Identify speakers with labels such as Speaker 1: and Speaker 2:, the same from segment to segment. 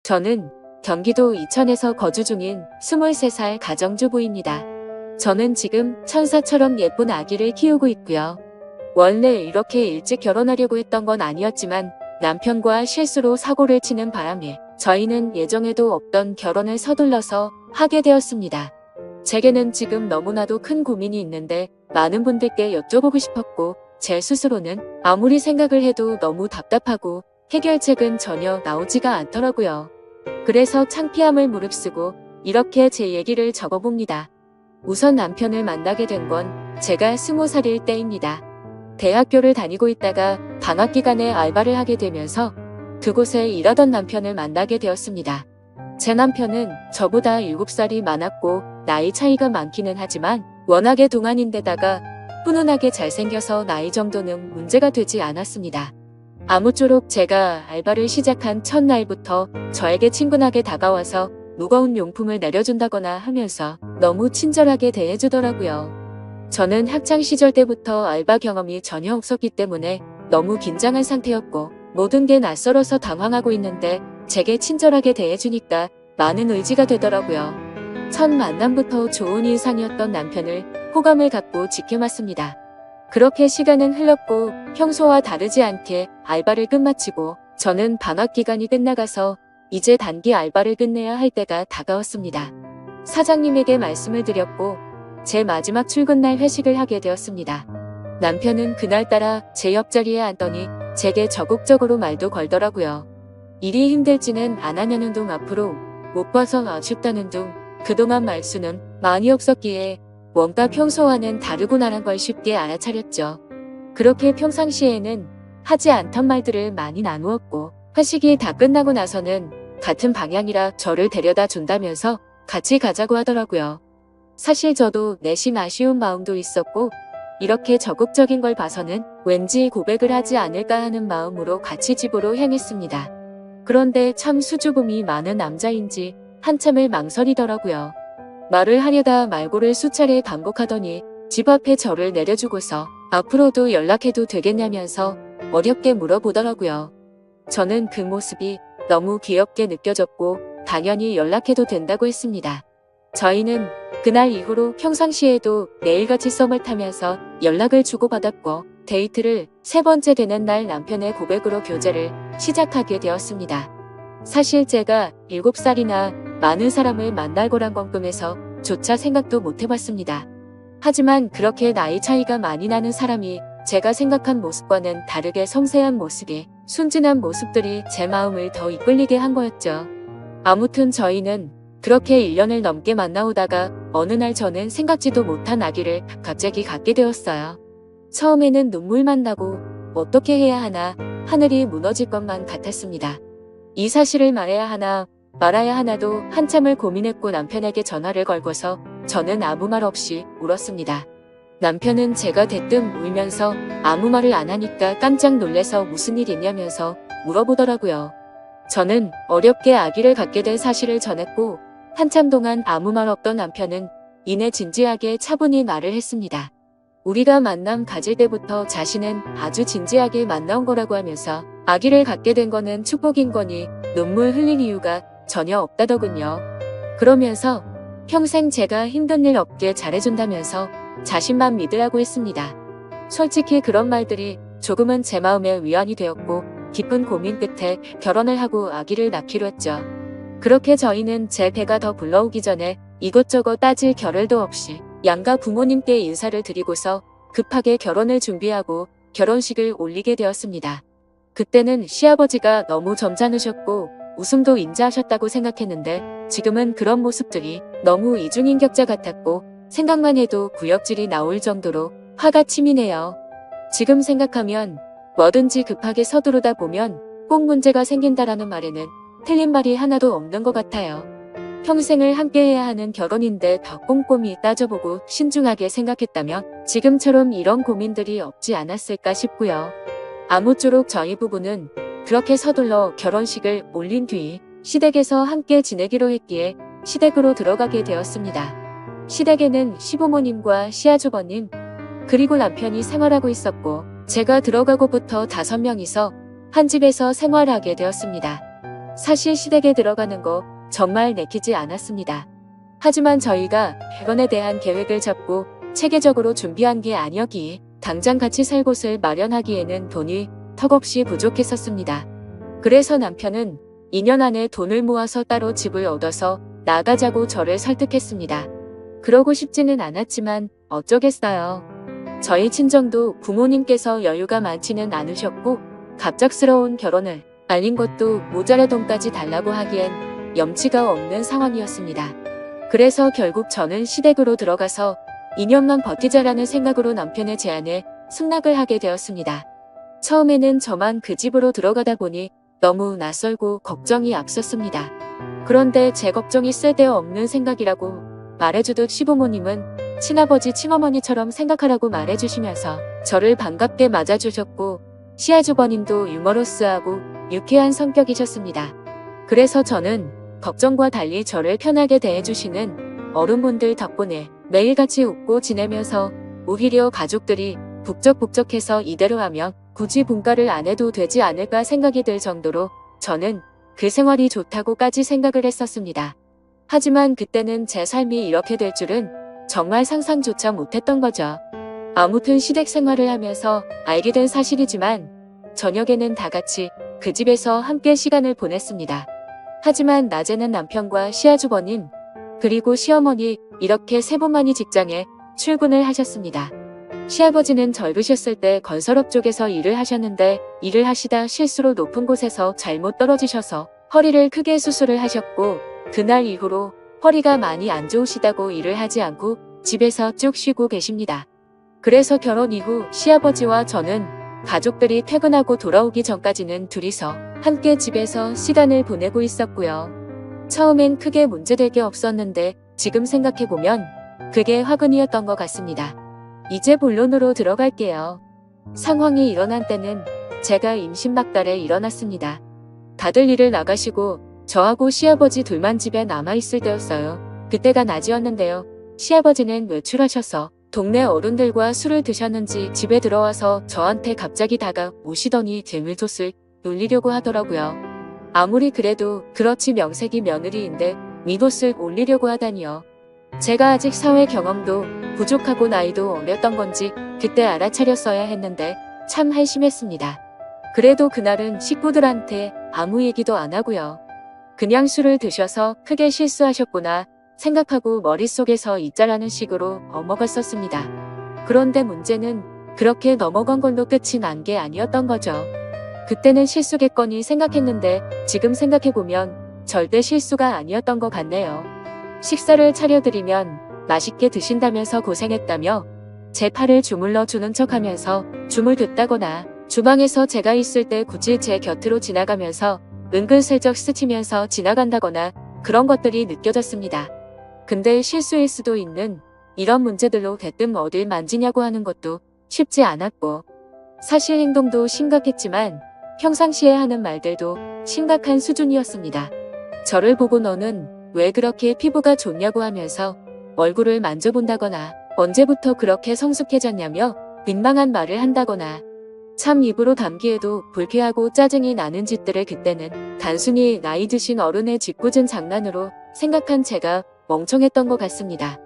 Speaker 1: 저는 경기도 이천에서 거주 중인 23살 가정주부입니다. 저는 지금 천사처럼 예쁜 아기를 키우고 있고요. 원래 이렇게 일찍 결혼하려고 했던 건 아니었지만 남편과 실수로 사고를 치는 바람에 저희는 예정에도 없던 결혼을 서둘러서 하게 되었습니다. 제게는 지금 너무나도 큰 고민이 있는데 많은 분들께 여쭤보고 싶었고 제 스스로는 아무리 생각을 해도 너무 답답하고 해결책은 전혀 나오지가 않더라고요. 그래서 창피함을 무릅쓰고 이렇게 제 얘기를 적어봅니다. 우선 남편을 만나게 된 건 제가 20살일 때입니다. 대학교를 다니고 있다가 방학 기간에 알바를 하게 되면서 그곳에 일하던 남편을 만나게 되었습니다. 제 남편은 저보다 7살이 많았고 나이 차이가 많기는 하지만 워낙에 동안인데다가 훈훈하게 잘생겨서 나이 정도는 문제가 되지 않았습니다. 아무쪼록 제가 알바를 시작한 첫날부터 저에게 친근하게 다가와서 무거운 용품을 내려준다거나 하면서 너무 친절하게 대해주더라고요. 저는 학창시절 때부터 알바 경험이 전혀 없었기 때문에 너무 긴장한 상태였고 모든 게 낯설어서 당황하고 있는데 제게 친절하게 대해주니까 많은 의지가 되더라고요. 첫 만남부터 좋은 인상이었던 남편을 호감을 갖고 지켜봤습니다. 그렇게 시간은 흘렀고 평소와 다르지 않게 알바를 끝마치고 저는 방학 기간이 끝나가서 이제 단기 알바를 끝내야 할 때가 다가왔습니다. 사장님에게 말씀을 드렸고 제 마지막 출근날 회식을 하게 되었습니다. 남편은 그날따라 제 옆자리에 앉더니 제게 적극적으로 말도 걸더라고요. 일이 힘들지는 않았냐는 둥 앞으로 못 봐서 아쉽다는 둥 그동안 말수는 많이 없었기에 뭔가 평소와는 다르구나란 걸 쉽게 알아차렸죠. 그렇게 평상시에는 하지 않던 말들을 많이 나누었고 회식이 다 끝나고 나서는 같은 방향이라 저를 데려다 준다면서 같이 가자고 하더라고요. 사실 저도 내심 아쉬운 마음도 있었고 이렇게 적극적인 걸 봐서는 왠지 고백을 하지 않을까 하는 마음으로 같이 집으로 향했습니다. 그런데 참 수줍음이 많은 남자인지 한참을 망설이더라고요. 말을 하려다 말고를 수차례 반복하더니 집 앞에 저를 내려주고서 앞으로도 연락해도 되겠냐면서 어렵게 물어보더라고요. 저는 그 모습이 너무 귀엽게 느껴졌고 당연히 연락해도 된다고 했습니다. 저희는 그날 이후로 평상시에도 매일같이 썸을 타면서 연락을 주고받았고 데이트를 세 번째 되는 날 남편의 고백으로 교제를 시작하게 되었습니다. 사실 제가 7살이나 많은 사람을 만날 거란 건 꿈에서 조차 생각도 못 해봤습니다. 하지만 그렇게 나이 차이가 많이 나는 사람이 제가 생각한 모습과는 다르게 섬세한 모습이 순진한 모습들이 제 마음을 더 이끌리게 한 거였죠. 아무튼 저희는 그렇게 1년을 넘게 만나오다가 어느 날 저는 생각지도 못한 아기를 갑자기 갖게 되었어요. 처음에는 눈물만 나고 어떻게 해야 하나 하늘이 무너질 것만 같았습니다. 이 사실을 말해야 하나 말아야 하나도 한참을 고민했고 남편에게 전화를 걸고서 저는 아무 말 없이 울었습니다. 남편은 제가 대뜸 울면서 아무 말을 안 하니까 깜짝 놀래서 무슨 일 있냐면서 물어보더라고요. 저는 어렵게 아기를 갖게 된 사실을 전했고 한참 동안 아무 말 없던 남편은 이내 진지하게 차분히 말을 했습니다. 우리가 만남 가질 때부터 자신은 아주 진지하게 만나온 거라고 하면서 아기를 갖게 된 거는 축복인 거니 눈물 흘릴 이유가 전혀 없다더군요. 그러면서 평생 제가 힘든 일 없게 잘해준다면서 자신만 믿으라고 했습니다. 솔직히 그런 말들이 조금은 제 마음에 위안이 되었고 깊은 고민 끝에 결혼을 하고 아기를 낳기로 했죠. 그렇게 저희는 제 배가 더 불러오기 전에 이것저것 따질 겨를도 없이 양가 부모님께 인사를 드리고서 급하게 결혼을 준비하고 결혼식을 올리게 되었습니다. 그때는 시아버지가 너무 점잖으셨고 웃음도 인자하셨다고 생각했는데 지금은 그런 모습들이 너무 이중인격자 같았고 생각만 해도 구역질이 나올 정도로 화가 치미네요. 지금 생각하면 뭐든지 급하게 서두르다 보면 꼭 문제가 생긴다라는 말에는 틀린 말이 하나도 없는 것 같아요. 평생을 함께해야 하는 결혼인데 더 꼼꼼히 따져보고 신중하게 생각했다면 지금처럼 이런 고민들이 없지 않았을까 싶고요. 아무쪼록 저희 부부는 그렇게 서둘러 결혼식을 올린 뒤 시댁에서 함께 지내기로 했기에 시댁으로 들어가게 되었습니다. 시댁에는 시부모님과 시아주버님 그리고 남편이 생활하고 있었고 제가 들어가고부터 5명이서 한 집에서 생활하게 되었습니다. 사실 시댁에 들어가는 거 정말 내키지 않았습니다. 하지만 저희가 결혼에 대한 계획을 잡고 체계적으로 준비한 게 아니었기에 당장 같이 살 곳을 마련하기에는 돈이 턱없이 부족했었습니다. 그래서 남편은 2년 안에 돈을 모아서 따로 집을 얻어서 나가자고 저를 설득했습니다. 그러고 싶지는 않았지만 어쩌겠어요. 저희 친정도 부모님께서 여유가 많지는 않으셨고 갑작스러운 결혼을 알린 것도 모자랄 돈까지 달라고 하기엔 염치가 없는 상황이었습니다. 그래서 결국 저는 시댁으로 들어가서 2년만 버티자라는 생각으로 남편의 제안에 승낙을 하게 되었습니다. 처음에는 저만 그 집으로 들어가다 보니 너무 낯설고 걱정이 앞섰습니다. 그런데 제 걱정이 쓸데없는 생각이라고 말해주듯 시부모님은 친아버지 친어머니처럼 생각하라고 말해주시면서 저를 반갑게 맞아주셨고 시아주버님도 유머러스하고 유쾌한 성격이셨습니다. 그래서 저는 걱정과 달리 저를 편하게 대해주시는 어른분들 덕분에 매일같이 웃고 지내면서 오히려 가족들이 북적북적해서 이대로 하면 굳이 분가를 안 해도 되지 않을까 생각이 들 정도로 저는 그 생활이 좋다고까지 생각을 했었습니다. 하지만 그때는 제 삶이 이렇게 될 줄은 정말 상상조차 못했던 거죠. 아무튼 시댁 생활을 하면서 알게 된 사실이지만 저녁에는 다 같이 그 집에서 함께 시간을 보냈습니다. 하지만 낮에는 남편과 시아주버님 그리고 시어머니 이렇게 세 분만이 직장에 출근을 하셨습니다. 시아버지는 젊으셨을 때 건설업 쪽에서 일을 하셨는데 일을 하시다 실수로 높은 곳에서 잘못 떨어지셔서 허리를 크게 수술을 하셨고 그날 이후로 허리가 많이 안 좋으시다고 일을 하지 않고 집에서 쭉 쉬고 계십니다. 그래서 결혼 이후 시아버지와 저는 가족들이 퇴근하고 돌아오기 전까지는 둘이서 함께 집에서 시간을 보내고 있었고요. 처음엔 크게 문제될 게 없었는데 지금 생각해보면 그게 화근이었던 것 같습니다. 이제 본론으로 들어갈게요. 상황이 일어난 때는 제가 임신 막달에 일어났습니다. 다들 일을 나가시고 저하고 시아버지 둘만 집에 남아있을 때였어요. 그때가 낮이었는데요. 시아버지는 외출하셔서 동네 어른들과 술을 드셨는지 집에 들어와서 저한테 갑자기 다가오시더니 재물솥을 놀리려고 하더라고요. 아무리 그래도 그렇지 명색이 며느리인데 미옷을 올리려고 하다니요. 제가 아직 사회 경험도 부족하고 나이도 어렸던 건지 그때 알아차렸어야 했는데 참 한심했습니다. 그래도 그날은 식구들한테 아무 얘기도 안 하고요. 그냥 술을 드셔서 크게 실수하셨구나 생각하고 머릿속에서 잊자라는 식으로 넘어갔었습니다. 그런데 문제는 그렇게 넘어간 걸로 끝이 난 게 아니었던 거죠. 그때는 실수겠거니 생각했는데 지금 생각해보면 절대 실수가 아니었던 것 같네요. 식사를 차려드리면 맛있게 드신다면서 고생했다며 제 팔을 주물러 주는 척하면서 줌을 듣다거나 주방에서 제가 있을 때 굳이 제 곁으로 지나가면서 은근슬쩍 스치면서 지나간다거나 그런 것들이 느껴졌습니다. 근데 실수일 수도 있는 이런 문제들로 대뜸 어딜 만지냐고 하는 것도 쉽지 않았고 사실 행동도 심각했지만 평상시에 하는 말들도 심각한 수준이었습니다. 저를 보고 너는 왜 그렇게 피부가 좋냐고 하면서 얼굴을 만져본다거나 언제부터 그렇게 성숙해졌냐며 민망한 말을 한다거나 참 입으로 담기에도 불쾌하고 짜증이 나는 짓들을 그때는 단순히 나이 드신 어른의 짓궂은 장난으로 생각한 제가 멍청했던 것 같습니다.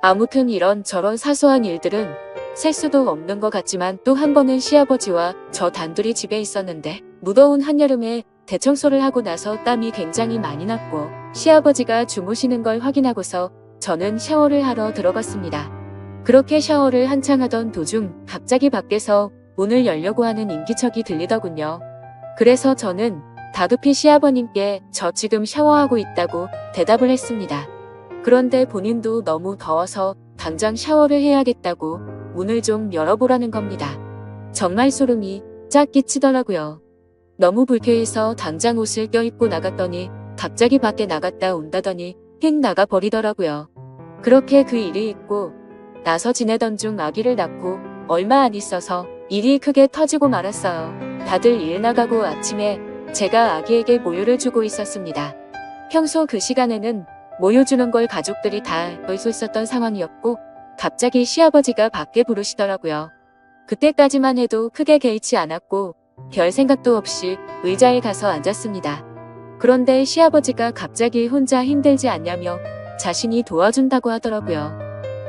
Speaker 1: 아무튼 이런 저런 사소한 일들은 셀 수도 없는 것 같지만 또 한 번은 시아버지와 저 단둘이 집에 있었는데 무더운 한여름에 대청소를 하고 나서 땀이 굉장히 많이 났고 시아버지가 주무시는 걸 확인하고서 저는 샤워를 하러 들어갔습니다. 그렇게 샤워를 한창 하던 도중 갑자기 밖에서 문을 열려고 하는 인기척이 들리더군요. 그래서 저는 다급히 시아버님께 저 지금 샤워하고 있다고 대답을 했습니다. 그런데 본인도 너무 더워서 당장 샤워를 해야겠다고 문을 좀 열어보라는 겁니다. 정말 소름이 쫙 끼치더라고요. 너무 불쾌해서 당장 옷을 껴입고 나갔더니 갑자기 밖에 나갔다 온다더니 휙 나가버리더라고요. 그렇게 그 일이 있고 나서 지내던 중 아기를 낳고 얼마 안 있어서 일이 크게 터지고 말았어요. 다들 일 나가고 아침에 제가 아기에게 모유를 주고 있었습니다. 평소 그 시간에는 모유 주는 걸 가족들이 다 알고 있었던 상황이었고 갑자기 시아버지가 밖에 부르시더라고요. 그때까지만 해도 크게 개의치 않았고 별 생각도 없이 의자에 가서 앉았습니다. 그런데 시아버지가 갑자기 혼자 힘들지 않냐며 자신이 도와준다고 하더라고요.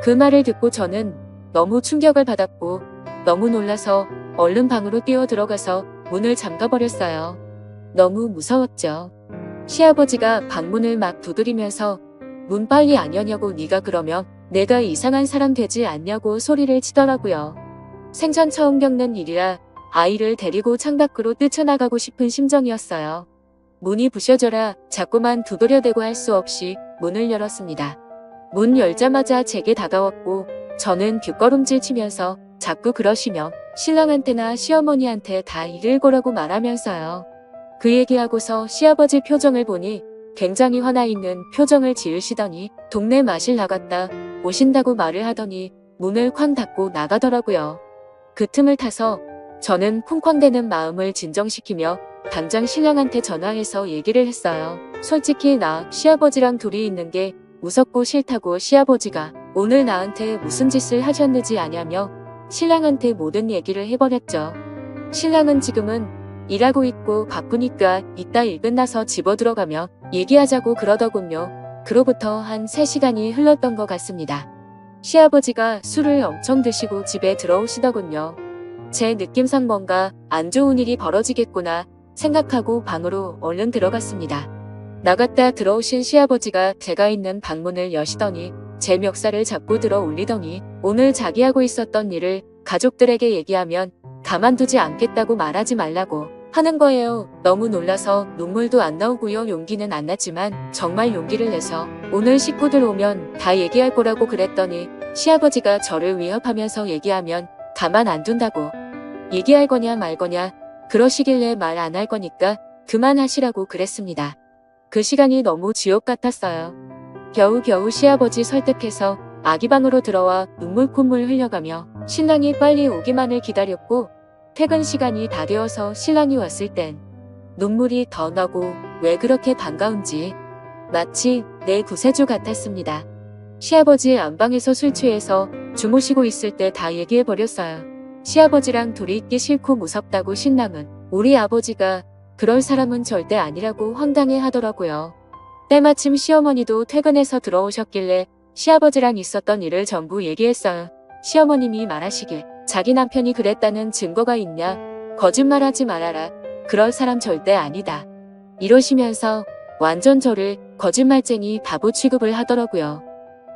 Speaker 1: 그 말을 듣고 저는 너무 충격을 받았고 너무 놀라서 얼른 방으로 뛰어 들어가서 문을 잠가버렸어요. 너무 무서웠죠. 시아버지가 방문을 막 두드리면서 문 빨리 안 여냐고 네가 그러면 내가 이상한 사람 되지 않냐고 소리를 치더라고요. 생전 처음 겪는 일이라 아이를 데리고 창밖으로 뛰쳐나가고 싶은 심정이었어요. 문이 부셔져라 자꾸만 두드려대고 할 수 없이 문을 열었습니다. 문 열자마자 제게 다가왔고 저는 뒷걸음질 치면서 자꾸 그러시며 신랑한테나 시어머니한테 다 이를 거라고 말하면서요. 그 얘기하고서 시아버지 표정을 보니 굉장히 화나 있는 표정을 지으시더니 동네 마실 나갔다 오신다고 말을 하더니 문을 쾅 닫고 나가더라고요. 그 틈을 타서 저는 쿵쾅대는 마음을 진정시키며 당장 신랑한테 전화해서 얘기를 했어요. 솔직히 나 시아버지랑 둘이 있는 게 무섭고 싫다고 시아버지가 오늘 나한테 무슨 짓을 하셨는지 아냐며 신랑한테 모든 얘기를 해버렸죠. 신랑은 지금은 일하고 있고 바쁘니까 이따 일 끝나서 집어 들어가며 얘기하자고 그러더군요. 그로부터 한 3시간이 흘렀던 것 같습니다. 시아버지가 술을 엄청 드시고 집에 들어오시더군요. 제 느낌상 뭔가 안 좋은 일이 벌어지겠구나 생각하고 방으로 얼른 들어갔습니다. 나갔다 들어오신 시아버지가 제가 있는 방문을 여시더니 제 멱살을 잡고 들어 올리더니 오늘 자기하고 있었던 일을 가족들에게 얘기하면 가만두지 않겠다고 말하지 말라고 하는 거예요. 너무 놀라서 눈물도 안 나오고요. 용기는 안 났지만 정말 용기를 내서 오늘 식구들 오면 다 얘기할 거라고 그랬더니 시아버지가 저를 위협하면서 얘기하면 가만 안 둔다고 얘기할 거냐 말 거냐 그러시길래 말 안 할 거니까 그만하시라고 그랬습니다. 그 시간이 너무 지옥 같았어요. 겨우겨우 시아버지 설득해서 아기 방으로 들어와 눈물 콧물 흘려가며 신랑이 빨리 오기만을 기다렸고 퇴근 시간이 다 되어서 신랑이 왔을 땐 눈물이 더 나고 왜 그렇게 반가운지 마치 내 구세주 같았습니다. 시아버지 안방에서 술 취해서 주무시고 있을 때 다 얘기해버렸어요. 시아버지랑 둘이 있기 싫고 무섭다고 신랑은 우리 아버지가 그럴 사람은 절대 아니라고 황당해 하더라고요. 때마침 시어머니도 퇴근해서 들어오셨길래 시아버지랑 있었던 일을 전부 얘기했어요. 시어머님이 말하시길 자기 남편이 그랬다는 증거가 있냐? 거짓말하지 말아라. 그럴 사람 절대 아니다. 이러시면서 완전 저를 거짓말쟁이 바보 취급을 하더라고요.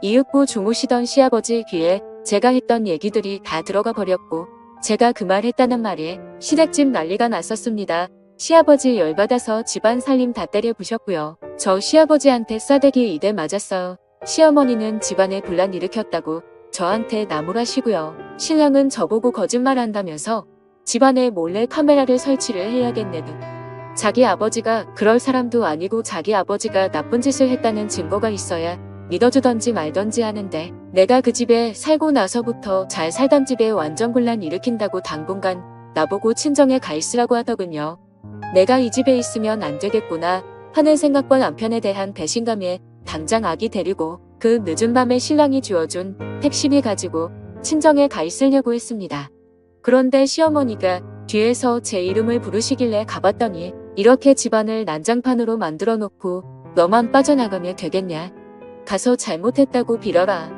Speaker 1: 이윽고 주무시던 시아버지 귀에 제가 했던 얘기들이 다 들어가 버렸고 제가 그 말 했다는 말에 시댁집 난리가 났었습니다. 시아버지 열받아서 집안 살림 다 때려 부셨고요. 저 시아버지한테 싸대기 2대 맞았어요. 시어머니는 집안에 분란 일으켰다고 저한테 나무라시고요. 신랑은 저보고 거짓말한다면서 집안에 몰래 카메라를 설치를 해야겠네 등. 자기 아버지가 그럴 사람도 아니고 자기 아버지가 나쁜 짓을 했다는 증거가 있어야 믿어주던지 말던지 하는데 내가 그 집에 살고 나서부터 잘 살던 집에 완전 분란 일으킨다고 당분간 나보고 친정에 가 있으라고 하더군요. 내가 이 집에 있으면 안 되겠구나 하는 생각과 남편에 대한 배신감에 당장 아기 데리고 그 늦은 밤에 신랑이 주어준 택시비 가지고 친정에 가 있으려고 했습니다. 그런데 시어머니가 뒤에서 제 이름을 부르시길래 가봤더니 이렇게 집안을 난장판으로 만들어 놓고 너만 빠져나가면 되겠냐? 가서 잘못했다고 빌어라.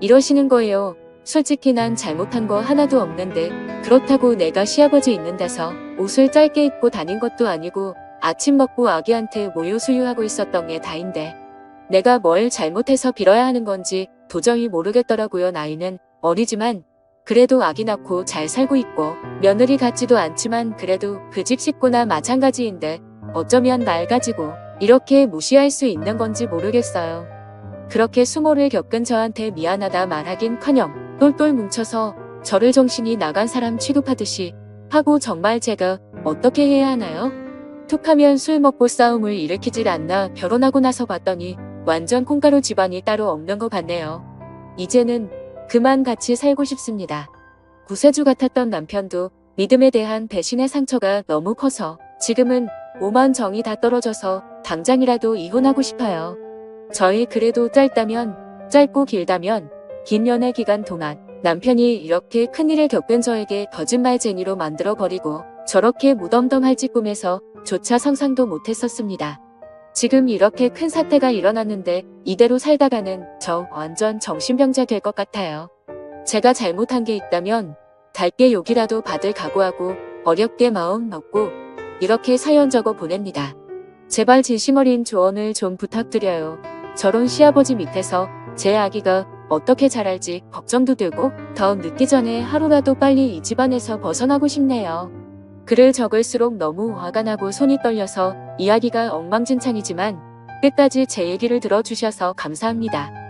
Speaker 1: 이러시는 거예요. 솔직히 난 잘못한 거 하나도 없는데 그렇다고 내가 시아버지 있는 데서 옷을 짧게 입고 다닌 것도 아니고 아침 먹고 아기한테 모유 수유하고 있었던 게 다인데 내가 뭘 잘못해서 빌어야 하는 건지 도저히 모르겠더라고요. 나이는 어리지만 그래도 아기 낳고 잘 살고 있고 며느리 같지도 않지만 그래도 그 집 식구나 마찬가지인데 어쩌면 날 가지고 이렇게 무시할 수 있는 건지 모르겠어요. 그렇게 수모를 겪은 저한테 미안하다 말하긴커녕 똘똘 뭉쳐서 저를 정신이 나간 사람 취급하듯이 하고 정말 제가 어떻게 해야 하나요? 툭하면 술 먹고 싸움을 일으키질 않나 결혼하고 나서 봤더니 완전 콩가루 집안이 따로 없는 것 같네요. 이제는 그만 같이 살고 싶습니다. 구세주 같았던 남편도 믿음에 대한 배신의 상처가 너무 커서 지금은 오만 정이 다 떨어져서 당장이라도 이혼하고 싶어요. 저희 그래도 짧고 길다면 긴 연애 기간 동안 남편이 이렇게 큰일을 겪은 저에게 거짓말쟁이로 만들어버리고 저렇게 무덤덤할지 꿈에서 조차 상상도 못했었습니다. 지금 이렇게 큰 사태가 일어났는데 이대로 살다가는 저 완전 정신병자 될 것 같아요. 제가 잘못한 게 있다면 달게 욕이라도 받을 각오하고 어렵게 마음 먹고 이렇게 사연 적어 보냅니다. 제발 진심 어린 조언을 좀 부탁드려요. 저런 시아버지 밑에서 제 아기가 어떻게 자랄지 걱정도 되고 더 늦기 전에 하루라도 빨리 이 집안에서 벗어나고 싶네요. 글을 적을수록 너무 화가 나고 손이 떨려서 이야기가 엉망진창이지만 끝까지 제 얘기를 들어주셔서 감사합니다.